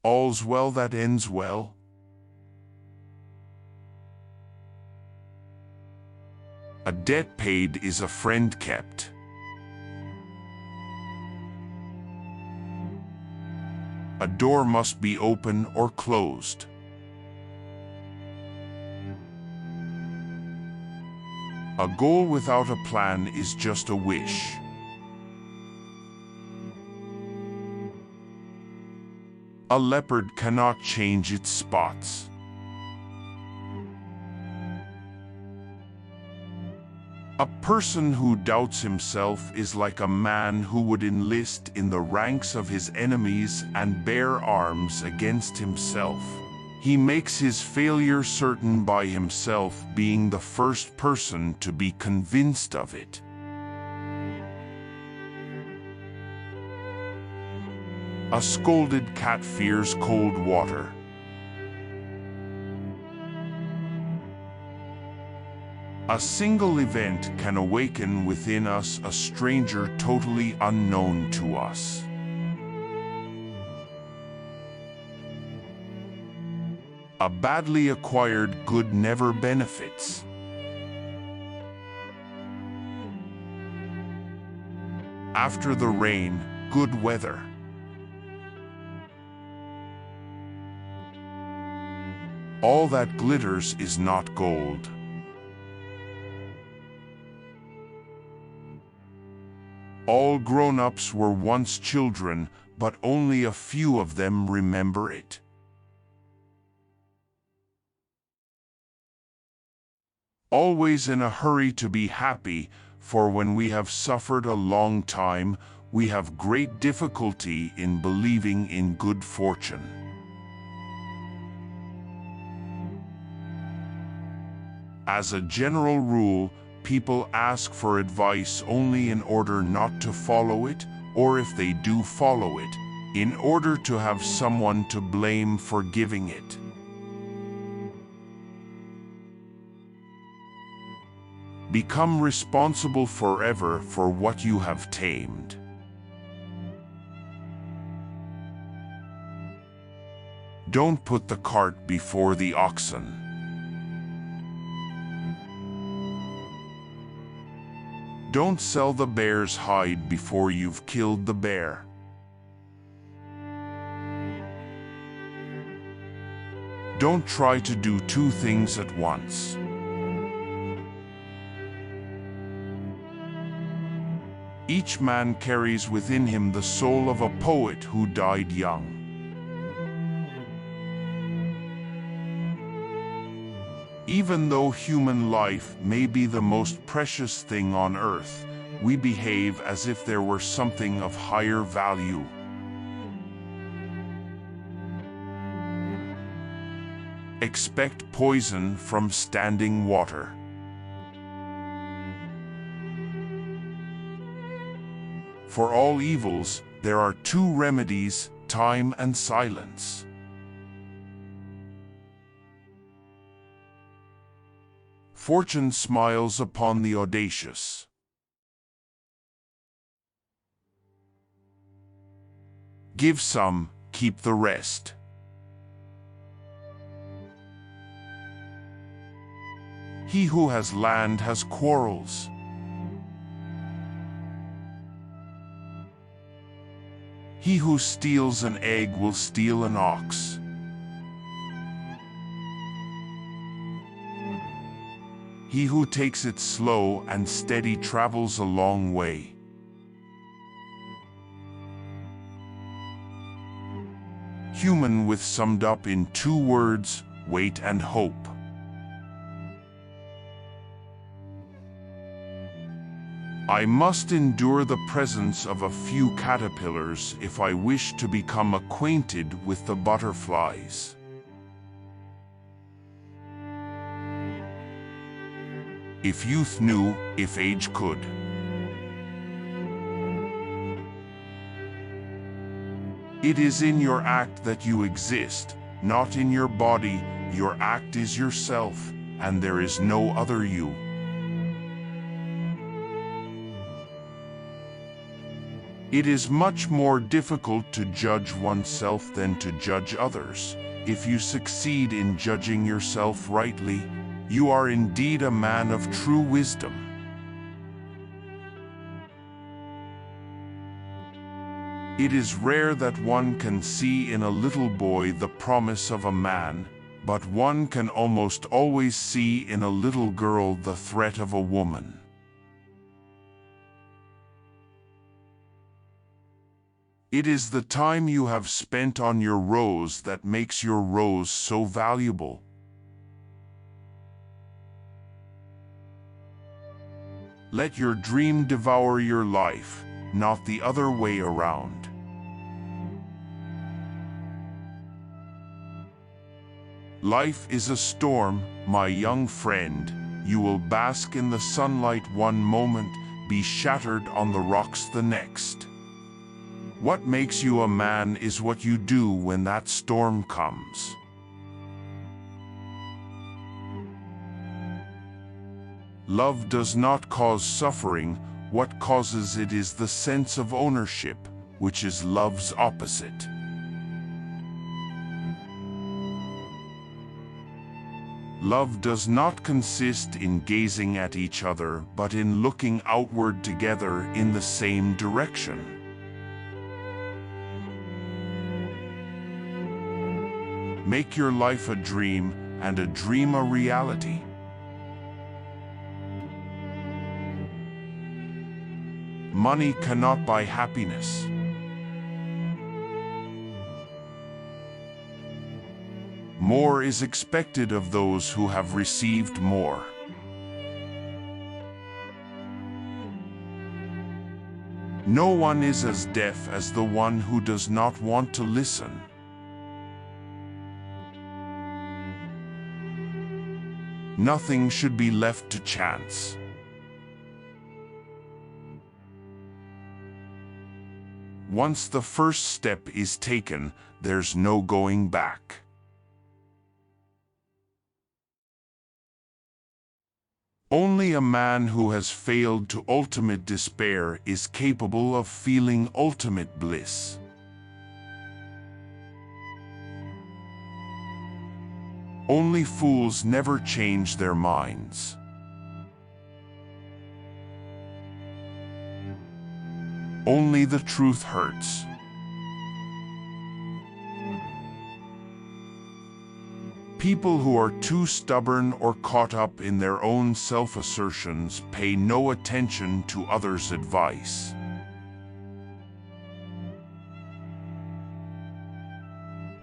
All's well that ends well. A debt paid is a friend kept. A door must be open or closed. A goal without a plan is just a wish. A leopard cannot change its spots. A person who doubts himself is like a man who would enlist in the ranks of his enemies and bear arms against himself. He makes his failure certain by himself being the first person to be convinced of it. A scolded cat fears cold water. A single event can awaken within us a stranger totally unknown to us. A badly acquired good never benefits. After the rain, good weather. All that glitters is not gold. All grown-ups were once children, but only a few of them remember it. Always in a hurry to be happy, for when we have suffered a long time, we have great difficulty in believing in good fortune. As a general rule, people ask for advice only in order not to follow it, or if they do follow it, in order to have someone to blame for giving it. Become responsible forever for what you have tamed. Don't put the cart before the oxen. Don't sell the bear's hide before you've killed the bear. Don't try to do two things at once. Each man carries within him the soul of a poet who died young. Even though human life may be the most precious thing on earth, we behave as if there were something of higher value. Expect poison from standing water. For all evils, there are two remedies: time and silence. Fortune smiles upon the audacious. Give some, keep the rest. He who has land has quarrels. He who steals an egg will steal an ox. He who takes it slow and steady travels a long way. Human with summed up in two words: wait and hope. I must endure the presence of a few caterpillars if I wish to become acquainted with the butterflies. If youth knew, if age could. It is in your act that you exist, not in your body. Your act is yourself, and there is no other you. It is much more difficult to judge oneself than to judge others. If you succeed in judging yourself rightly, you are indeed a man of true wisdom. It is rare that one can see in a little boy the promise of a man, but one can almost always see in a little girl the threat of a woman. It is the time you have spent on your rose that makes your rose so valuable. Let your dream devour your life, not the other way around. Life is a storm, my young friend. You will bask in the sunlight one moment, be shattered on the rocks the next. What makes you a man is what you do when that storm comes. Love does not cause suffering. What causes it is the sense of ownership, which is love's opposite. Love does not consist in gazing at each other, but in looking outward together in the same direction. Make your life a dream, and a dream a reality. Money cannot buy happiness. More is expected of those who have received more. No one is as deaf as the one who does not want to listen. Nothing should be left to chance. Once the first step is taken, there's no going back. Only a man who has failed to ultimate despair is capable of feeling ultimate bliss. Only fools never change their minds. Only the truth hurts. People who are too stubborn or caught up in their own self-assertions pay no attention to others' advice.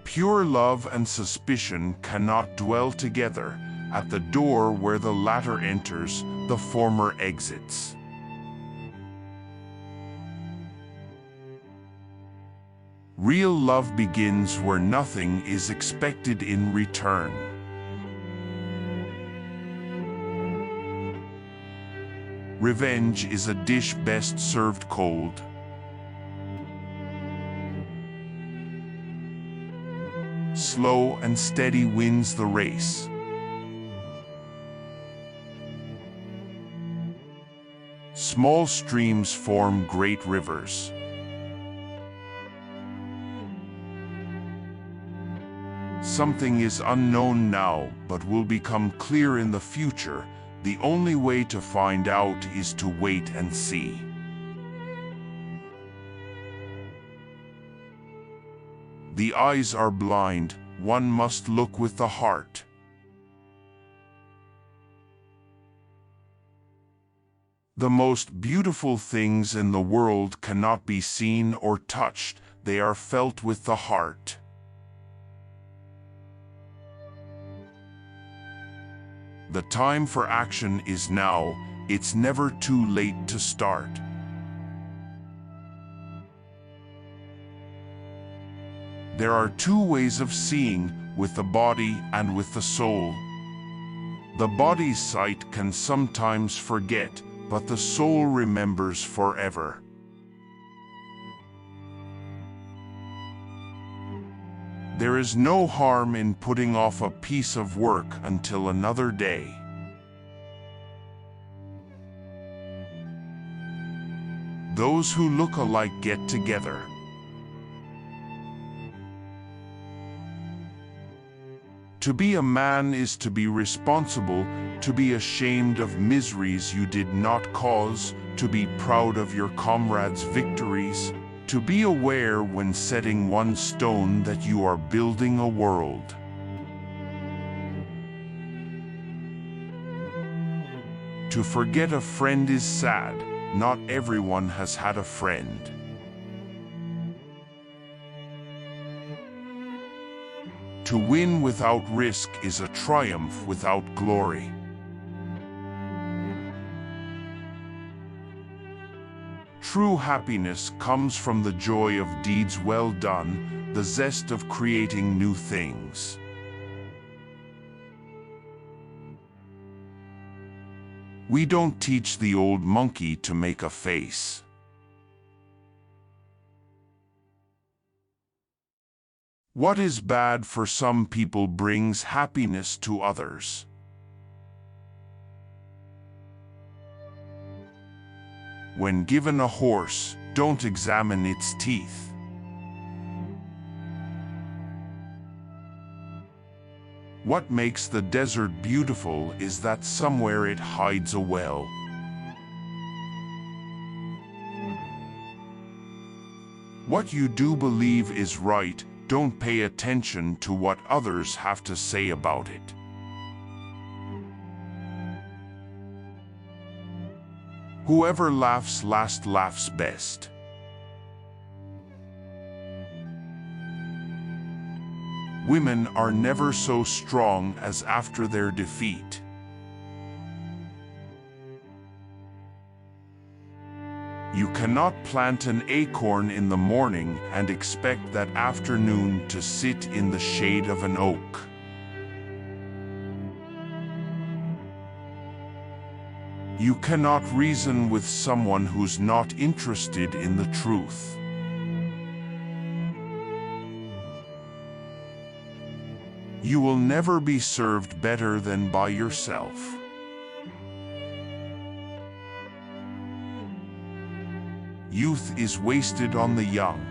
Pure love and suspicion cannot dwell together. At the door where the latter enters, the former exits. Real love begins where nothing is expected in return. Revenge is a dish best served cold. Slow and steady wins the race. Small streams form great rivers. Something is unknown now, but will become clear in the future. The only way to find out is to wait and see. The eyes are blind, one must look with the heart. The most beautiful things in the world cannot be seen or touched, they are felt with the heart. The time for action is now, it's never too late to start. There are two ways of seeing, with the body and with the soul. The body's sight can sometimes forget, but the soul remembers forever. There is no harm in putting off a piece of work until another day. those who look alike get together. To be a man is to be responsible, to be ashamed of miseries you did not cause, to be proud of your comrades' victories, to be aware when setting one stone that you are building a world. To forget a friend is sad. Not everyone has had a friend. To win without risk is a triumph without glory. True happiness comes from the joy of deeds well done, the zest of creating new things. We don't teach the old monkey to make a face. What is bad for some people brings happiness to others. When given a horse, don't examine its teeth. What makes the desert beautiful is that somewhere it hides a well. What you do believe is right, don't pay attention to what others have to say about it. Whoever laughs last laughs best. Women are never so strong as after their defeat. You cannot plant an acorn in the morning and expect that afternoon to sit in the shade of an oak. You cannot reason with someone who's not interested in the truth. You will never be served better than by yourself. Youth is wasted on the young.